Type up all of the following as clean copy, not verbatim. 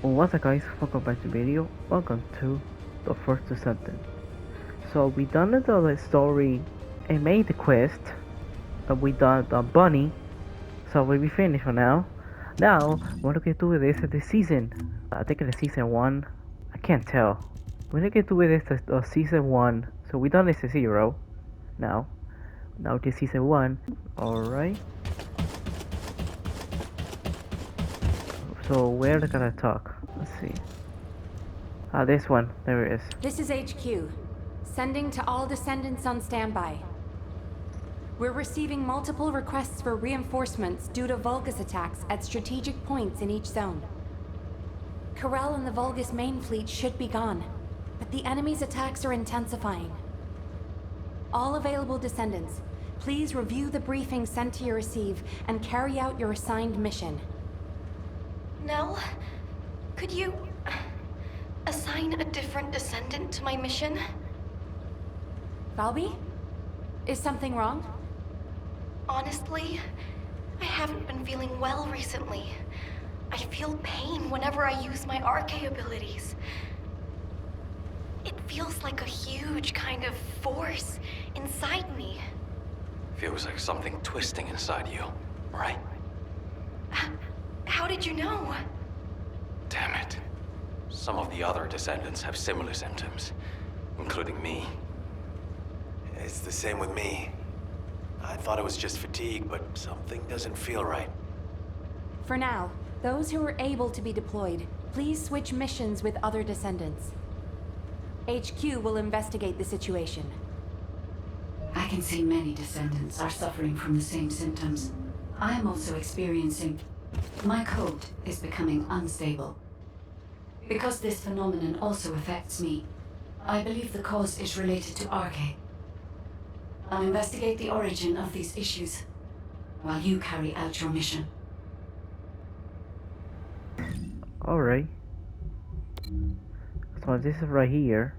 What's up guys, welcome back to the video. Welcome to the first Descendant. So we done the story and made the quest. We done the bunny. So we finished for now. Now we're gonna get through this at this season. I think it's season 1. I can't tell. We're gonna get through this season 1. So we done this at 0. Now this season 1. Alright. So where they gonna talk? Let's see. This one. There it is. This is HQ. Sending to all Descendants on standby. We're receiving multiple requests for reinforcements due to Vulgus attacks at strategic points in each zone. Corel and the Vulgus main fleet should be gone, but the enemy's attacks are intensifying. All available Descendants, please review the briefing sent to your receive and carry out your assigned mission. Nell, could you assign a different Descendant to my mission? Valby? Is something wrong? Honestly, I haven't been feeling well recently. I feel pain whenever I use my RK abilities. It feels like a huge kind of force inside me. Feels like something twisting inside you, right? How did you know? Damn it. Some of the other Descendants have similar symptoms, including me. It's the same with me. I thought it was just fatigue, but something doesn't feel right. For now, those who are able to be deployed, please switch missions with other Descendants. HQ will investigate the situation. I can see many Descendants are suffering from the same symptoms. I am also experiencing... My code is becoming unstable. Because this phenomenon also affects me, I believe the cause is related to RK. I'll investigate the origin of these issues, while you carry out your mission. Alright. So this is right here.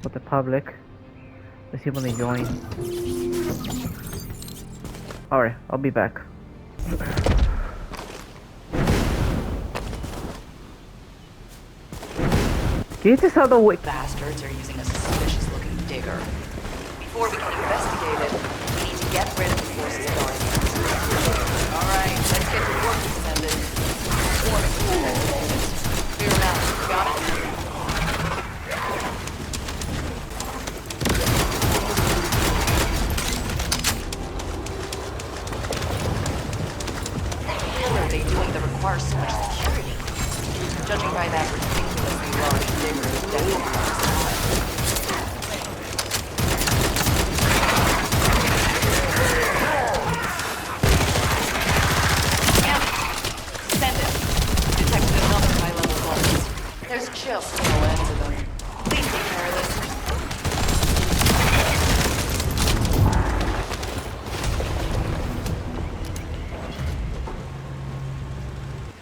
For the public. Let's see when they join. Alright, I'll be back. Get this out of the way. Bastards are using a suspicious-looking digger. Before we can investigate it, we need to get rid of the forces guarding us. All right, let's get to work, Descendant. Clear them out. Got it? What the hell are they doing that requires so much security? Judging by that ridiculously large digger, it's definitely not suspect. Descendant. Detected another high-level vulgus. There's just no end to them. Please take care of this.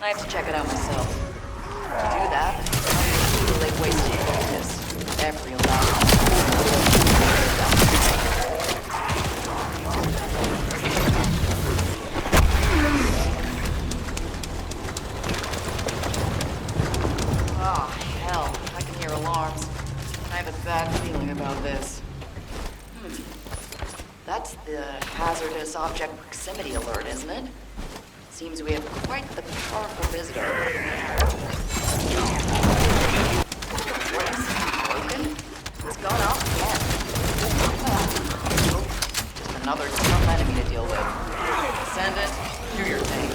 I have to check it out myself. To do that, I'm totally wasting focus. Every last Oh, hell. I can hear alarms. I have a bad feeling about this. That's the hazardous object proximity alert, isn't it? Seems we have quite the powerful visitor. What is it? Broken? It's gone off again. Just another tough enemy to deal with. Descendant, do your thing.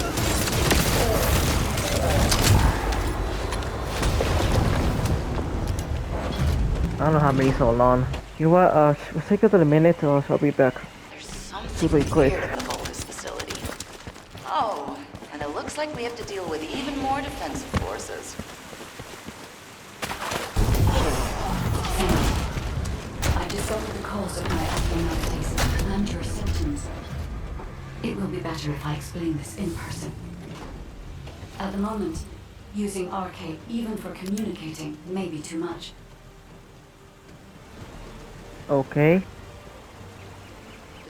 I don't know how many so long. You know what? Let's take it to the minute, or I'll be back. There's something Super quick. weird about this facility. Oh, and it looks like we have to deal with even more defensive forces. I discovered the cause of my abnormalities and your symptoms. It will be better if I explain this in person. At the moment, using RK even for communicating may be too much. Okay.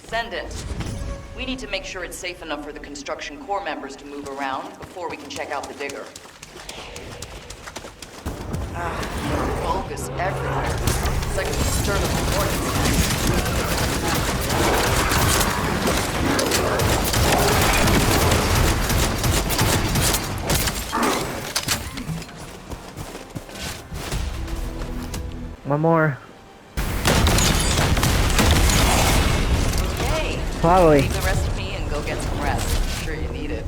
Descendant. We need to make sure it's safe enough for the construction core members to move around before we can check out the digger. Vulgus everywhere. It's like a external hornet's One more. Okay. Finally. Leave the rest of me and go get some rest. I'm sure you need it.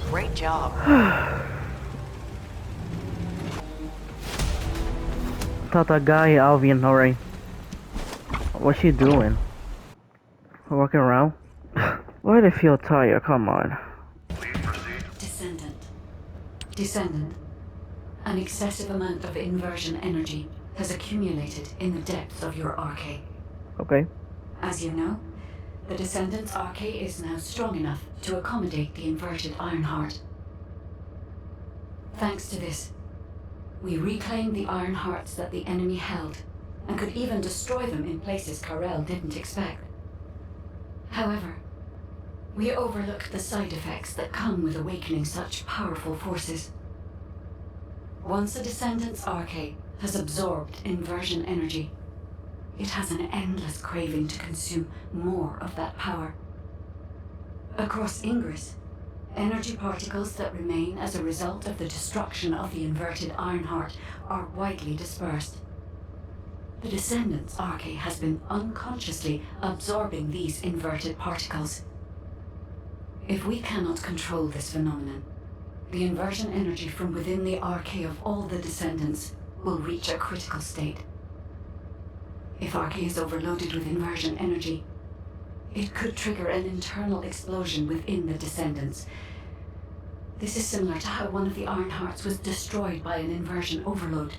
Great job. Thought that guy Alvin already. What's she doing? Walking around? Why do I feel tired? Come on. Descendant. Descendant. An excessive amount of inversion energy has accumulated in the depths of your arcade. Okay. As you know, the Descendant's arcade is now strong enough to accommodate the inverted Iron Heart. Thanks to this, we reclaimed the Iron Hearts that the enemy held, and could even destroy them in places Karel didn't expect. However, we overlooked the side effects that come with awakening such powerful forces. Once a Descendant's arcade has absorbed inversion energy, it has an endless craving to consume more of that power. Across Ingress, energy particles that remain as a result of the destruction of the inverted Iron Heart are widely dispersed. The Descendant's arcade has been unconsciously absorbing these inverted particles. If we cannot control this phenomenon, the inversion energy from within the arcade of all the Descendants will reach a critical state. If arcade is overloaded with inversion energy, it could trigger an internal explosion within the Descendants. This is similar to how one of the Iron Hearts was destroyed by an inversion overload.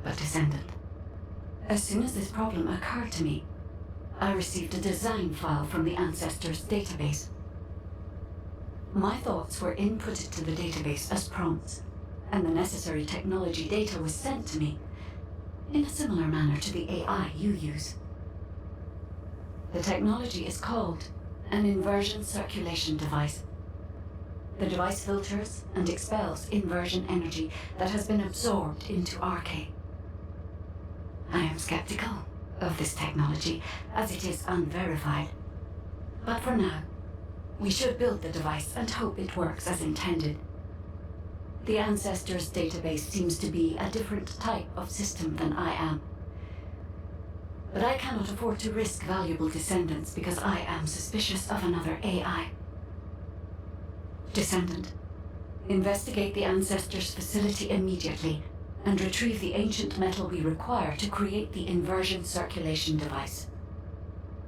But Descendant, as soon as this problem occurred to me, I received a design file from the Ancestors database. My thoughts were inputted to the database as prompts, and the necessary technology data was sent to me in a similar manner to the AI you use. The technology is called an inversion circulation device. The device filters and expels inversion energy that has been absorbed into arcade. I am skeptical of this technology, as it is unverified. But for now, we should build the device and hope it works as intended. The Ancestors database seems to be a different type of system than I am. But I cannot afford to risk valuable Descendants because I am suspicious of another AI. Descendant, investigate the Ancestors facility immediately and retrieve the ancient metal we require to create the inversion circulation device.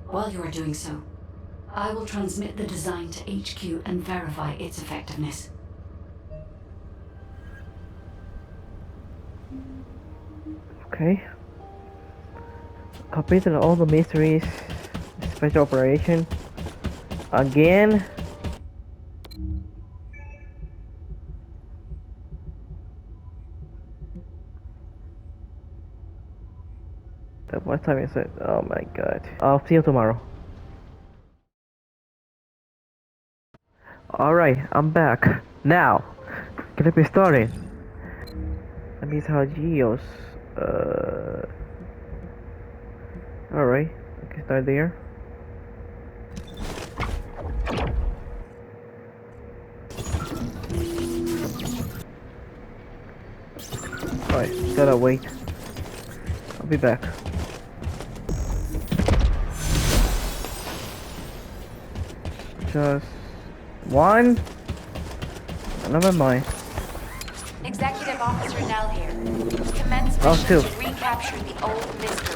While you are doing so, I will transmit the design to HQ and verify its effectiveness. Okay. Completed all the mysteries. Special operation. Again. What time is it? Oh my god. I'll see you tomorrow. Alright, I'm back. Now, can it be started? That means how Geos. Alright, I can start there. Alright, gotta wait. I'll be back. Just one? Never mind. Executive Officer Nell here. Commence Oh, mission two. to recapture the old mystery.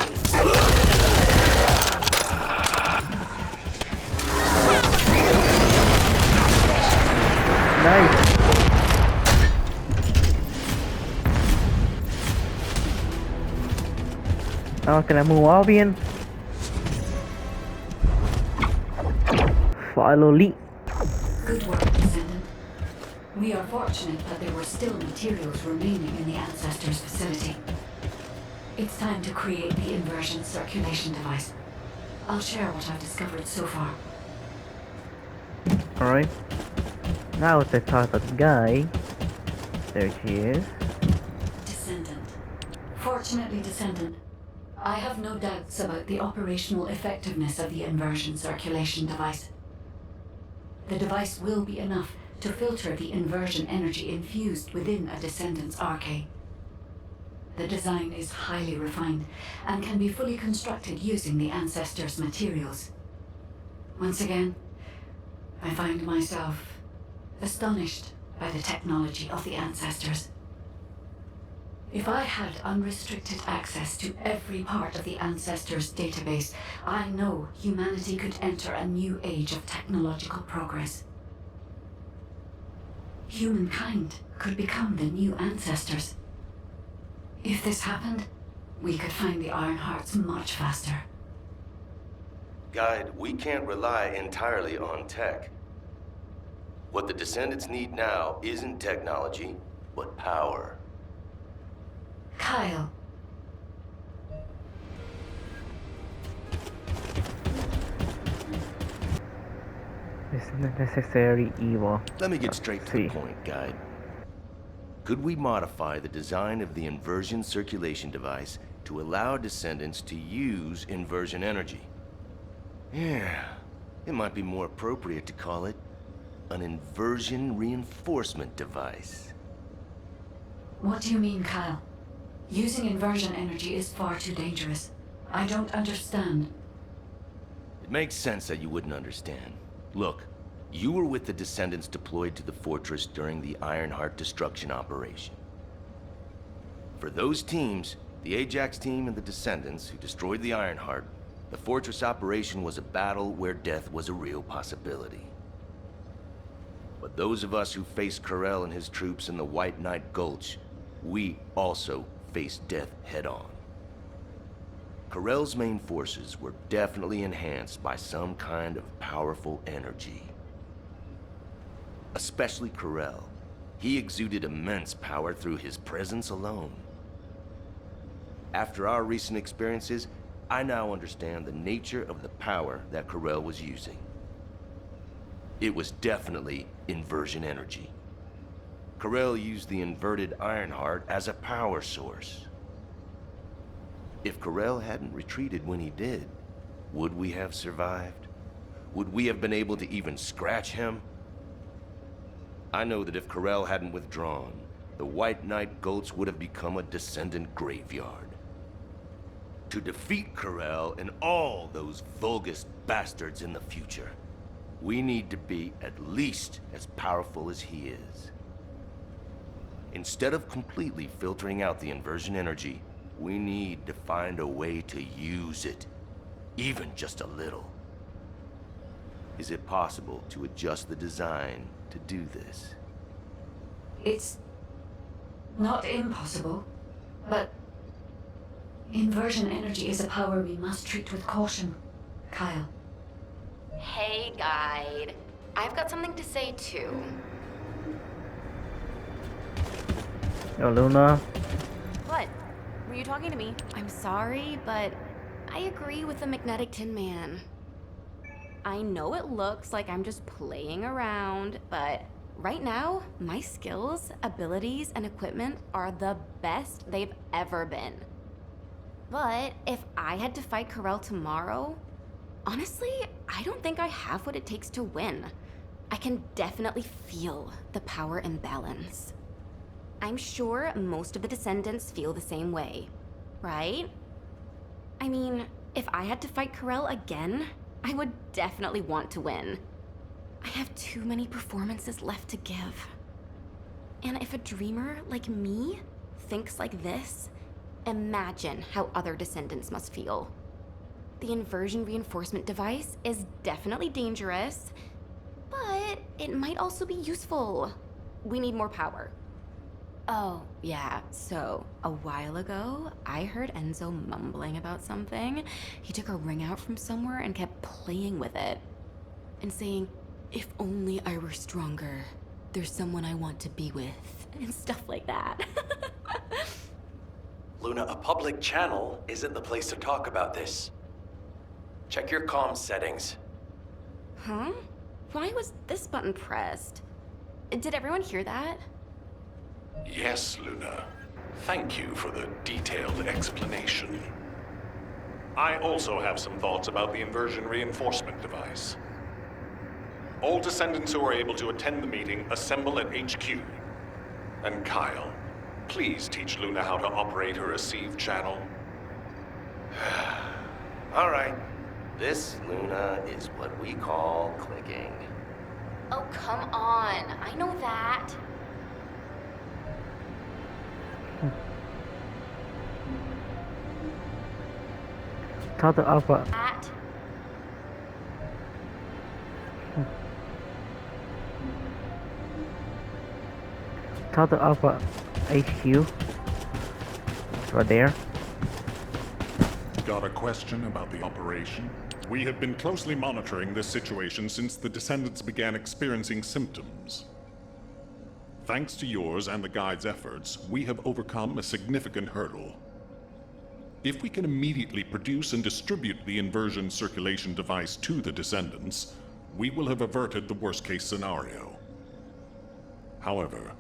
Nice. Now can I move Albion? Follow lead. Good work, Descendant. We are fortunate that there were still materials remaining in the Ancestors facility. It's time to create the inversion circulation device. I'll share what I've discovered so far. Alright. Now let's talk about the guy. There she is. Descendant. Fortunately, Descendant, I have no doubts about the operational effectiveness of the inversion circulation device. The device will be enough to filter the inversion energy infused within a Descendant's arcade. The design is highly refined and can be fully constructed using the Ancestors' materials. Once again, I find myself astonished by the technology of the Ancestors. If I had unrestricted access to every part of the Ancestors' database, I know humanity could enter a new age of technological progress. Humankind could become the new Ancestors. If this happened, we could find the Iron Hearts much faster. Guide, we can't rely entirely on tech. What the Descendants need now isn't technology, but power. Kyle. Isn't necessary evil. Let me get straight to See. the point, Guide. Could we modify the design of the inversion circulation device to allow Descendants to use inversion energy? Yeah, it might be more appropriate to call it an inversion reinforcement device. What do you mean, Kyle? Using inversion energy is far too dangerous. I don't understand. It makes sense that you wouldn't understand. Look, you were with the Descendants deployed to the fortress during the Ironheart destruction operation. For those teams, the Ajax team and the Descendants who destroyed the Ironheart, the fortress operation was a battle where death was a real possibility. But those of us who faced Corell and his troops in the White Knight Gulch, we also faced death head-on. Corell's main forces were definitely enhanced by some kind of powerful energy. Especially Corell. He exuded immense power through his presence alone. After our recent experiences, I now understand the nature of the power that Corell was using. It was definitely inversion energy. Corell used the inverted Ironheart as a power source. If Corell hadn't retreated when he did, would we have survived? Would we have been able to even scratch him? I know that if Corell hadn't withdrawn, the White Knight Gulch would have become a Descendant graveyard. To defeat Corell and all those Vulgus bastards in the future, we need to be at least as powerful as he is. Instead of completely filtering out the inversion energy, we need to find a way to use it, even just a little. Is it possible to adjust the design to do this? It's not impossible, but inversion energy is a power we must treat with caution, Kyle. Hey, Guide. I've got something to say too. Yo, Luna. What? Were you talking to me? I'm sorry, but I agree with the magnetic Tin Man. I know it looks like I'm just playing around, but right now, my skills, abilities, and equipment are the best they've ever been. But if I had to fight Corell tomorrow, honestly, I don't think I have what it takes to win. I can definitely feel the power imbalance. I'm sure most of the Descendants feel the same way, right? I mean, if I had to fight Corell again, I would definitely want to win. I have too many performances left to give. And if a dreamer like me thinks like this, imagine how other Descendants must feel. The inversion reinforcement device is definitely dangerous, but it might also be useful. We need more power. Oh, yeah, so a while ago, I heard Enzo mumbling about something. He took a ring out from somewhere and kept playing with it. And saying, if only I were stronger, there's someone I want to be with, and stuff like that. Luna, a public channel isn't the place to talk about this. Check your comm settings. Huh? Why was this button pressed? Did everyone hear that? Yes, Luna. Thank you for the detailed explanation. I also have some thoughts about the inversion reinforcement device. All Descendants who are able to attend the meeting assemble at HQ. And Kyle, please teach Luna how to operate her receive channel. All right. This, Luna, is what we call clicking. Oh, come on. I know that. Tell the Alpha. That. Tell the Alpha HQ. Right there. Got a question about the operation? We have been closely monitoring this situation since the Descendants began experiencing symptoms. Thanks to yours and the Guide's efforts, we have overcome a significant hurdle. If we can immediately produce and distribute the inversion circulation device to the Descendants, we will have averted the worst-case scenario. However,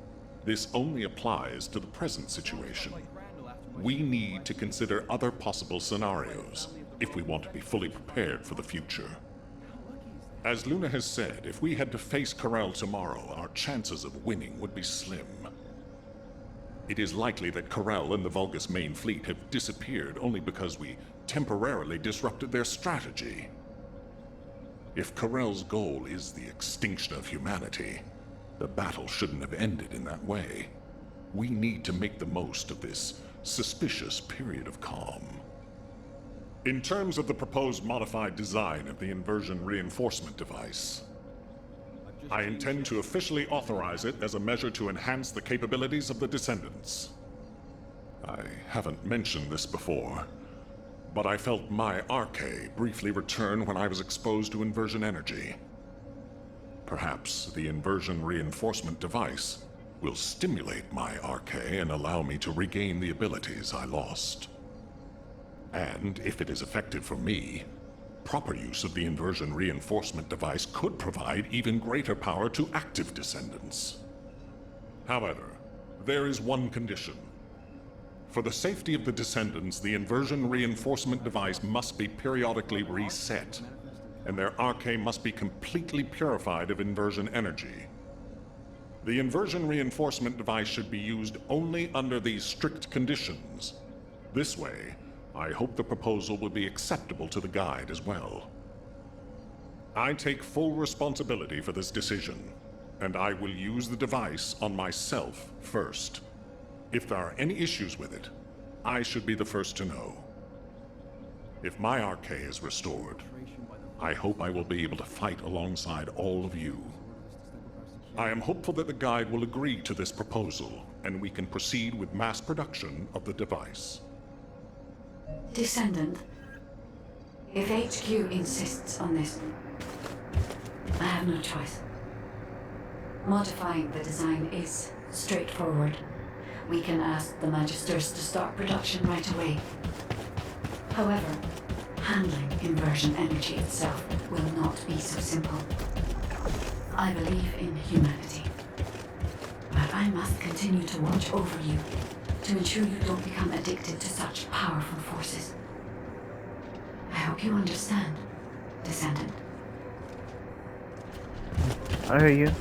this only applies to the present situation. We need to consider other possible scenarios if we want to be fully prepared for the future. As Luna has said, if we had to face Corel tomorrow, our chances of winning would be slim. It is likely that Corel and the Vulgus main fleet have disappeared only because we temporarily disrupted their strategy. If Corel's goal is the extinction of humanity, the battle shouldn't have ended in that way. We need to make the most of this suspicious period of calm. In terms of the proposed modified design of the inversion reinforcement device, I intend to officially authorize it as a measure to enhance the capabilities of the Descendants. I haven't mentioned this before, but I felt my arche briefly return when I was exposed to inversion energy. Perhaps the inversion reinforcement device will stimulate my arche and allow me to regain the abilities I lost. And if it is effective for me, proper use of the inversion reinforcement device could provide even greater power to active Descendants. However, there is one condition. For the safety of the Descendants, the inversion reinforcement device must be periodically reset, and their arche must be completely purified of inversion energy. The inversion reinforcement device should be used only under these strict conditions. This way, I hope the proposal will be acceptable to the Guide as well. I take full responsibility for this decision, and I will use the device on myself first. If there are any issues with it, I should be the first to know. If my arche is restored, I hope I will be able to fight alongside all of you. I am hopeful that the Guide will agree to this proposal, and we can proceed with mass production of the device. Descendant, if HQ insists on this, I have no choice. Modifying the design is straightforward. We can ask the Magisters to start production right away. However, handling inversion energy itself will not be so simple. I believe in humanity, but I must continue to watch over you to ensure you don't become addicted to such powerful forces. I hope you understand, Descendant. I hear you.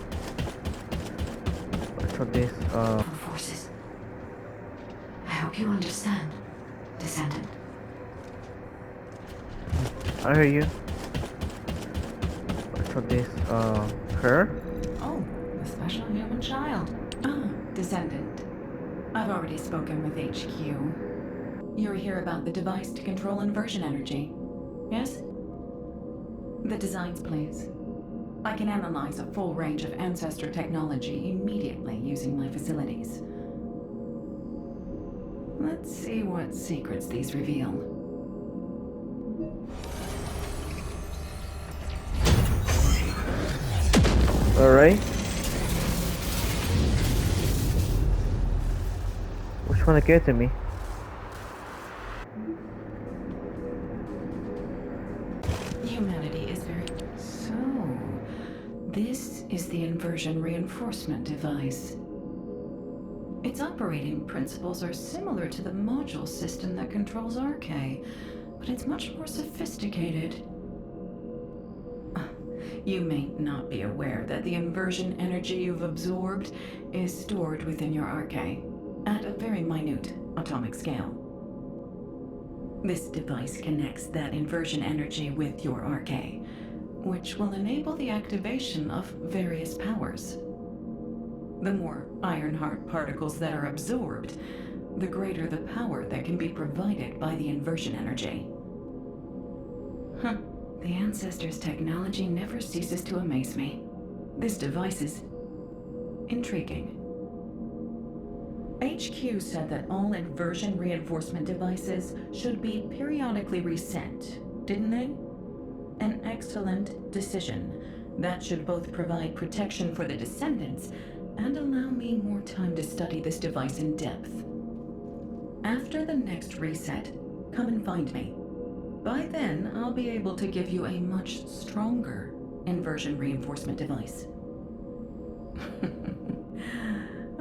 So this, Forces. I hope you understand, Descendant. I hear you. So this, her? Oh, the special human child. Ah, Descendant. I've already spoken with HQ. You're here about the device to control inversion energy, yes? The designs, please. I can analyze a full range of ancestor technology immediately using my facilities. Let's see what secrets these reveal. Alright. Which one to give to me? This is the inversion reinforcement device. Its operating principles are similar to the module system that controls RK, but it's much more sophisticated. You may not be aware that the inversion energy you've absorbed is stored within your RK at a very minute atomic scale. This device connects that inversion energy with your RK, which will enable the activation of various powers. The more Ironheart particles that are absorbed, the greater the power that can be provided by the inversion energy. The Ancestors' technology never ceases to amaze me. This device is intriguing. HQ said that all inversion reinforcement devices should be periodically reset, didn't they? An excellent decision. That should both provide protection for the Descendants and allow me more time to study this device in depth. After the next reset, come and find me. By then, I'll be able to give you a much stronger inversion reinforcement device.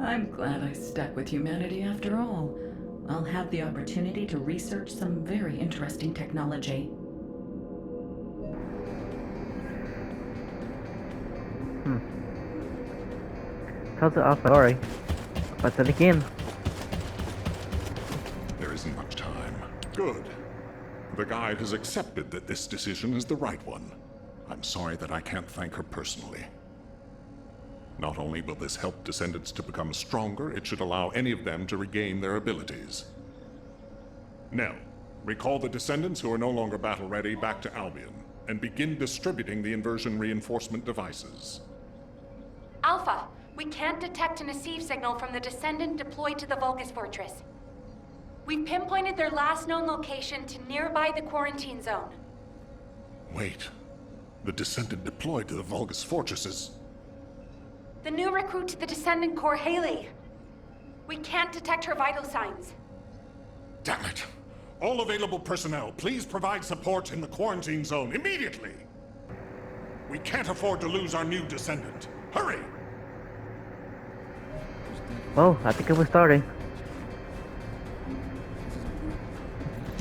I'm glad I stuck with humanity after all. I'll have the opportunity to research some very interesting technology. Tell the Alpha, sorry. But then again. There isn't much time. Good. The guide has accepted that this decision is the right one. I'm sorry that I can't thank her personally. Not only will this help Descendants to become stronger, it should allow any of them to regain their abilities. Nell, recall the Descendants who are no longer battle-ready back to Albion, and begin distributing the inversion reinforcement devices. Alpha, we can't detect an receive signal from the Descendant deployed to the Vulgus Fortress. We've pinpointed their last known location to nearby the quarantine zone. Wait. The Descendant deployed to the Vulgus Fortress is... The new recruit to the Descendant Corps, Haley. We can't detect her vital signs. Damn it! All available personnel, please provide support in the quarantine zone immediately! We can't afford to lose our new Descendant. Hurry! Well, I think it was starting.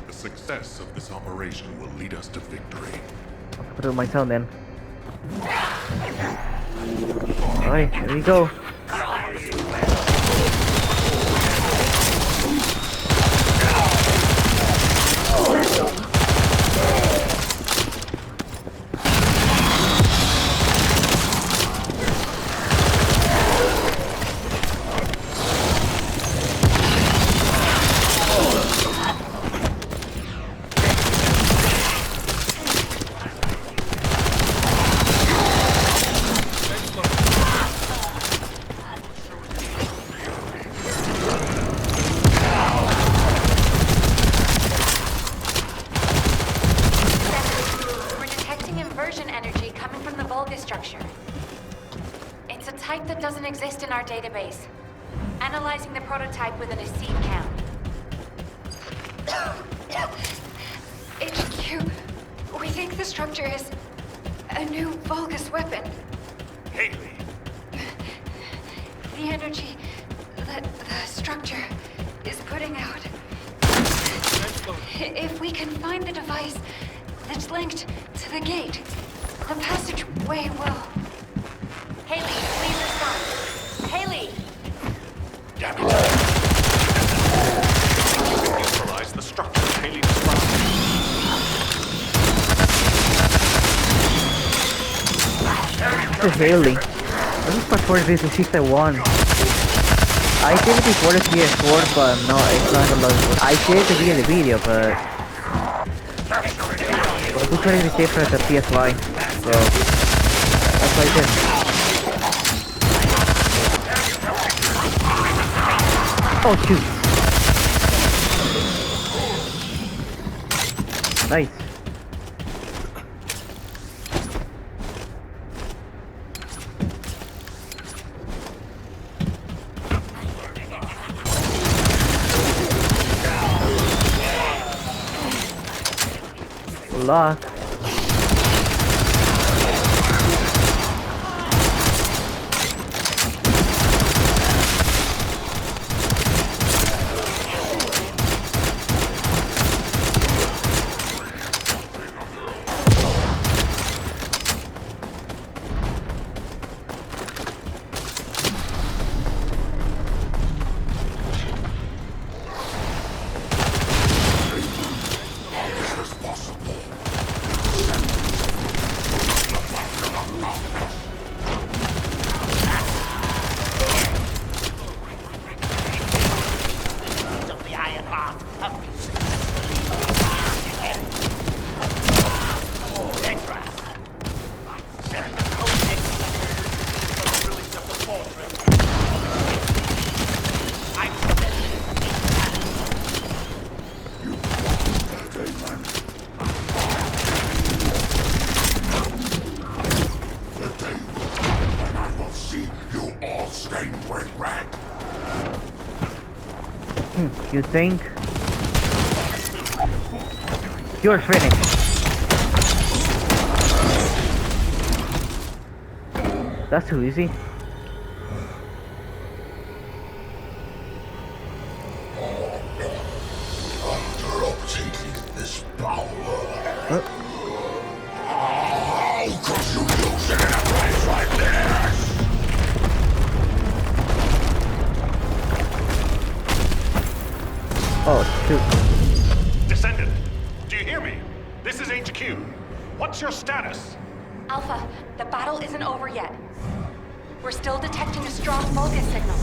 The success of this operation will lead us to victory. I'll put it on my sound then. Alright, here we go. Database. Analyzing the prototype within a seed count. HQ, we think the structure is a new Vulgus weapon. Haley! The energy that the structure is putting out. If we can find the device that's linked to the gate, the passageway will... Haley, please respond. Haley! Damn it! Neutralize the structure Haley described. This is Haley. This is for this is S01. I did it before the PS4, but no, it's not allowed. I did it in the video, but we couldn't receive it at the PSY, so that's why I did. Oh shoot! Nice. Luck. You think? You're finished. That's too easy. This power. How could you use it in a place like this? Oh, shoot. Descendant, do you hear me? This is HQ. What's your status? Alpha, the battle isn't over yet. We're still detecting a strong Vulgus signal.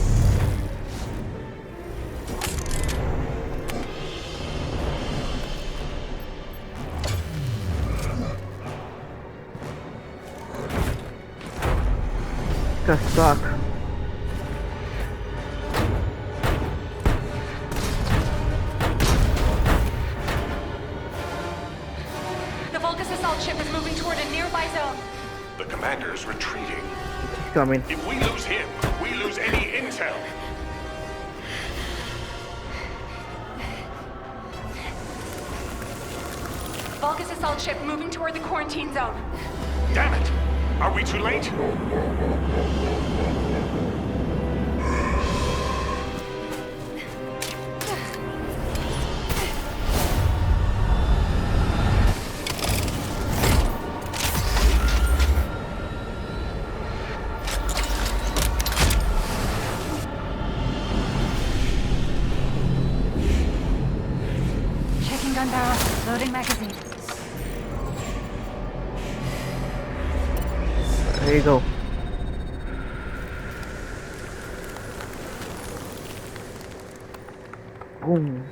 Got stuck. The Vulgus assault ship is moving toward a nearby zone. The commander's retreating. He's coming. If we lose him, we lose any intel. Vulgus assault ship moving toward the quarantine zone. Damn it! Are we too late? Checking gun barrel. Loading magazine. There you go. Boom.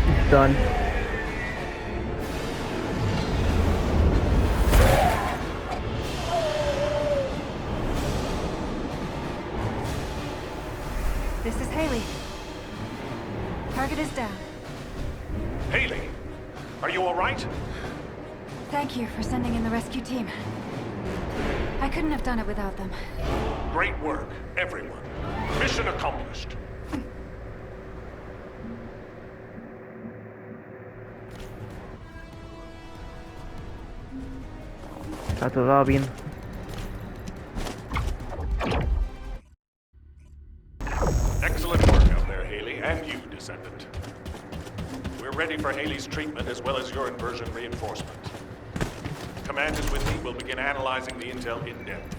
He's done. This is Haley. Target is down. Haley, are you all right? Thank you for sending in the rescue team. I couldn't have done it without them. Great work, everyone. Mission accomplished. Está todo bien. Excellent work out there, Haley, and you, Descendant. We're ready for Haley's treatment as well as your inversion reinforcement. Command is with me. We'll begin analyzing the intel in depth.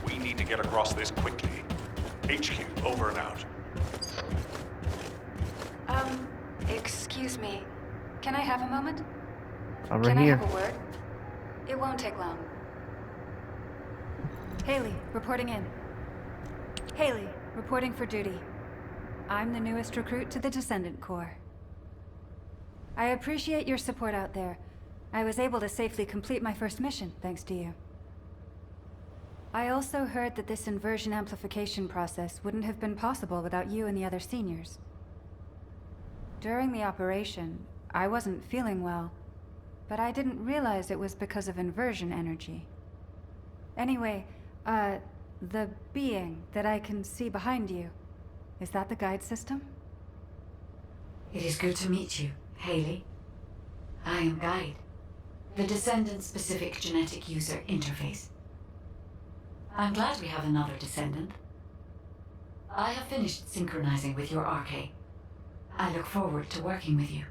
We need to get across this quickly. HQ, over and out. Excuse me. Can I have a moment? Over Can here. I have a word? It won't take long. Haley, reporting in. Haley, reporting for duty. I'm the newest recruit to the Descendant Corps. I appreciate your support out there. I was able to safely complete my first mission, thanks to you. I also heard that this inversion amplification process wouldn't have been possible without you and the other seniors. During the operation, I wasn't feeling well, but I didn't realize it was because of inversion energy. Anyway, the being that I can see behind you, is that the guide system? It is good to meet you, Haley. I am Guide, the Descendant-specific genetic user interface. I'm glad we have another Descendant. I have finished synchronizing with your arcade. I look forward to working with you.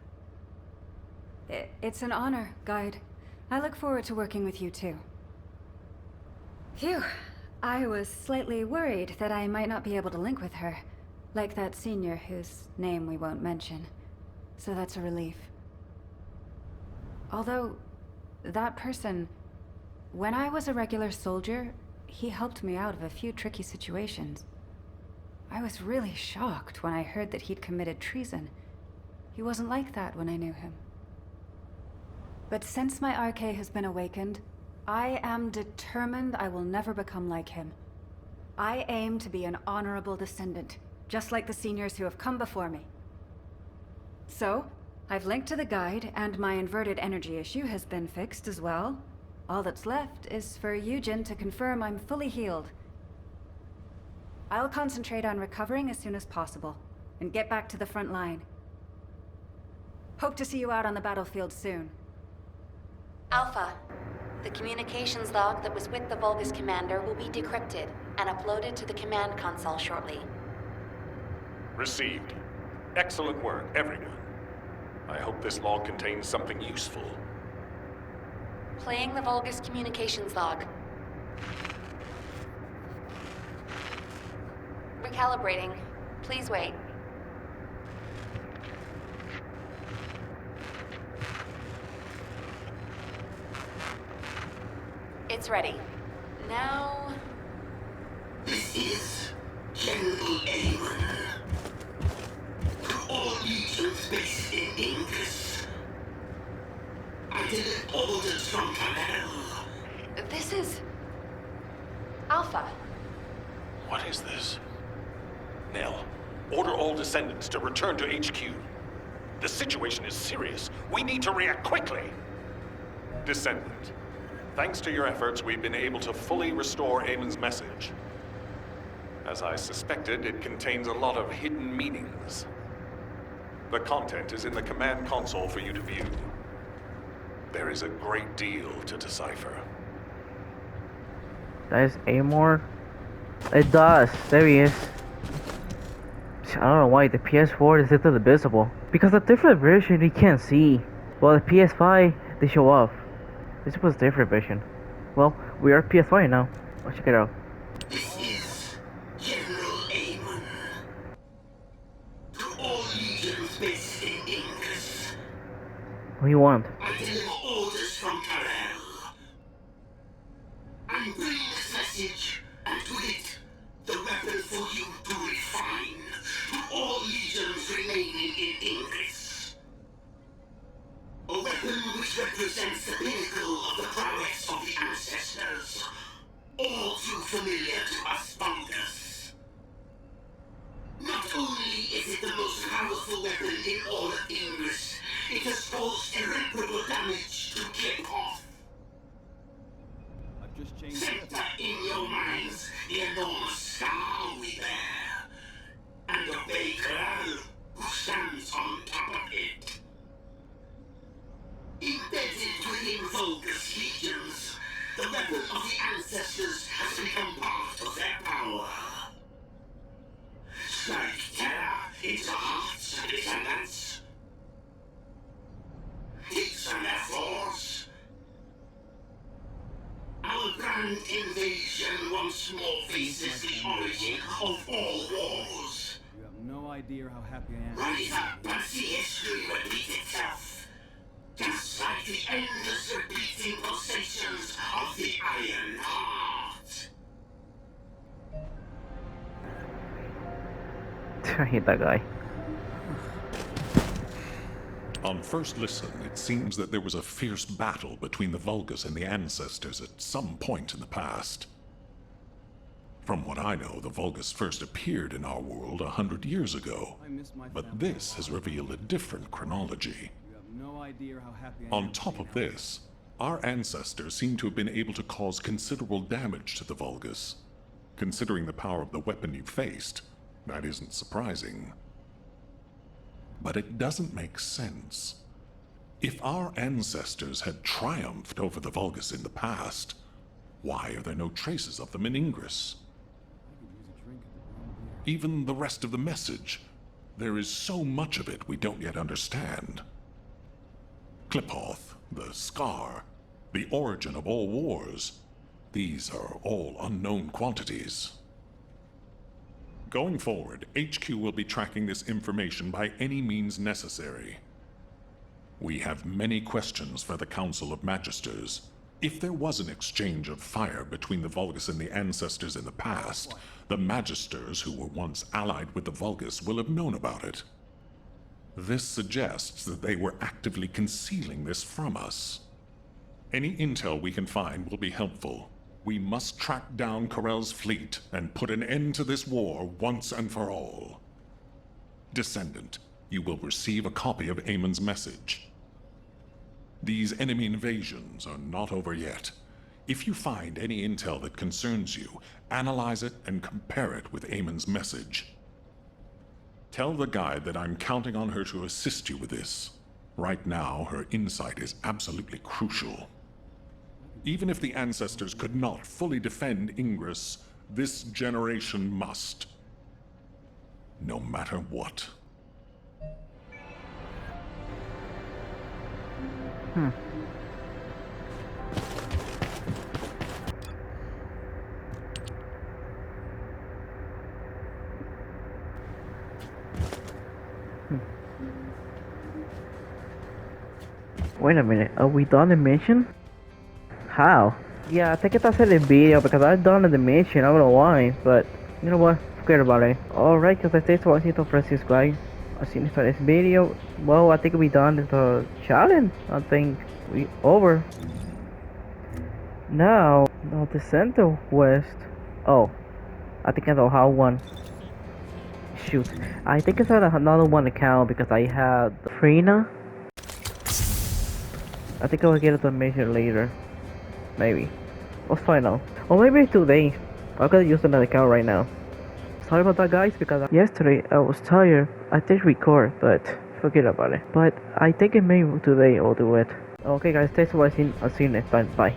It's an honor, Guide. I look forward to working with you too. Phew. I was slightly worried that I might not be able to link with her, like that senior whose name we won't mention. So that's a relief. Although, that person, when I was a regular soldier, he helped me out of a few tricky situations. I was really shocked when I heard that he'd committed treason. He wasn't like that when I knew him. But since my RK has been awakened, I am determined I will never become like him. I aim to be an honorable descendant, just like the seniors who have come before me. So, I've linked to the guide, and my inverted energy issue has been fixed as well. All that's left is for Eugen to confirm I'm fully healed. I'll concentrate on recovering as soon as possible, and get back to the front line. Hope to see you out on the battlefield soon. Alpha, the communications log that was with the Vulgus commander will be decrypted and uploaded to the command console shortly. Received. Excellent work, everyone. I hope this log contains something useful. Playing the Vulgus communications log. Recalibrating. Please wait. It's ready. Now... This is General A1. To all legions based in Ingus. I delivered orders from Kalel. This is... Alpha. What is this? Nell, order all Descendants to return to HQ. The situation is serious. We need to react quickly. Descendant, thanks to your efforts, we've been able to fully restore Eamon's message. As I suspected, it contains a lot of hidden meanings. The content is in the command console for you to view. There is a great deal to decipher. Does Amor? It does. There he is. I don't know why the PS4 is little visible. Because the different version you can't see. Well, the PS5 they show off. This was different version. Well, we are PS5 now. Let's check it out. This is General A1. To all legions based in Ingus. What do you want? I deliver orders from Kalel. I'm bringing this message, and with it, the weapon for you to refine to all legions remaining in Ingus. A weapon which represents the pinnacle of the prowess of the ancestors, all too familiar to us Vulgus. Not only is it the most powerful weapon in all of Ingus, it has caused irreparable damage to Klinkoff. Center in your minds the enormous scar we bear, and obey Kalel, who stands on top of it. Embedded within Vulgus legions, the weapon of the ancestors has become part of their power. Strike terror into hearts of Descendants. Hits on their force. Our grand invasion once more faces the origin of all wars. You have no idea how happy I am. Rise up and see history repeat itself. Just like the endless repeating pulsations of the Iron Heart. I hate that guy. On first listen, it seems that there was a fierce battle between the Vulgus and the Ancestors at some point in the past. From what I know, the Vulgus first appeared in our world 100 years ago, but this has revealed a different chronology. You have no idea how happy I am. On top of this, our ancestors seem to have been able to cause considerable damage to the Vulgus. Considering the power of the weapon you faced, that isn't surprising. But it doesn't make sense. If our ancestors had triumphed over the Vulgus in the past, why are there no traces of them in Ingress? Even the rest of the message, there is so much of it we don't yet understand. Kliphoth, the Scar, the origin of all wars, these are all unknown quantities. Going forward, HQ will be tracking this information by any means necessary. We have many questions for the Council of Magisters. If there was an exchange of fire between the Vulgus and the Ancestors in the past, the Magisters who were once allied with the Vulgus will have known about it. This suggests that they were actively concealing this from us. Any intel we can find will be helpful. We must track down Corell's fleet and put an end to this war once and for all. Descendant, you will receive a copy of Eamon's message. These enemy invasions are not over yet. If you find any intel that concerns you, analyze it and compare it with Eamon's message. Tell the guide that I'm counting on her to assist you with this. Right now, her insight is absolutely crucial. Even if the ancestors could not fully defend Ingress, this generation must. No matter what. Wait a minute, are we done the mission? How? Yeah, I think it's in the video because I've done the mission, I don't know why, but you know what, forget about it. Alright, because I say so, I see to press subscribe. I see this video. Well, I think we done the challenge. I think we over. Now, the center west. Oh, I think I know how one. Shoot, I think it's on another one account because I had Frina. I think I'll get the mission later. Maybe. Let's find out. Or maybe today. I'm gonna use another account right now. Sorry about that, guys, because yesterday I was tired. I did record, but forget about it. But I think it may today I'll do it. Okay, guys, thanks for watching. I'll see you next time. Bye.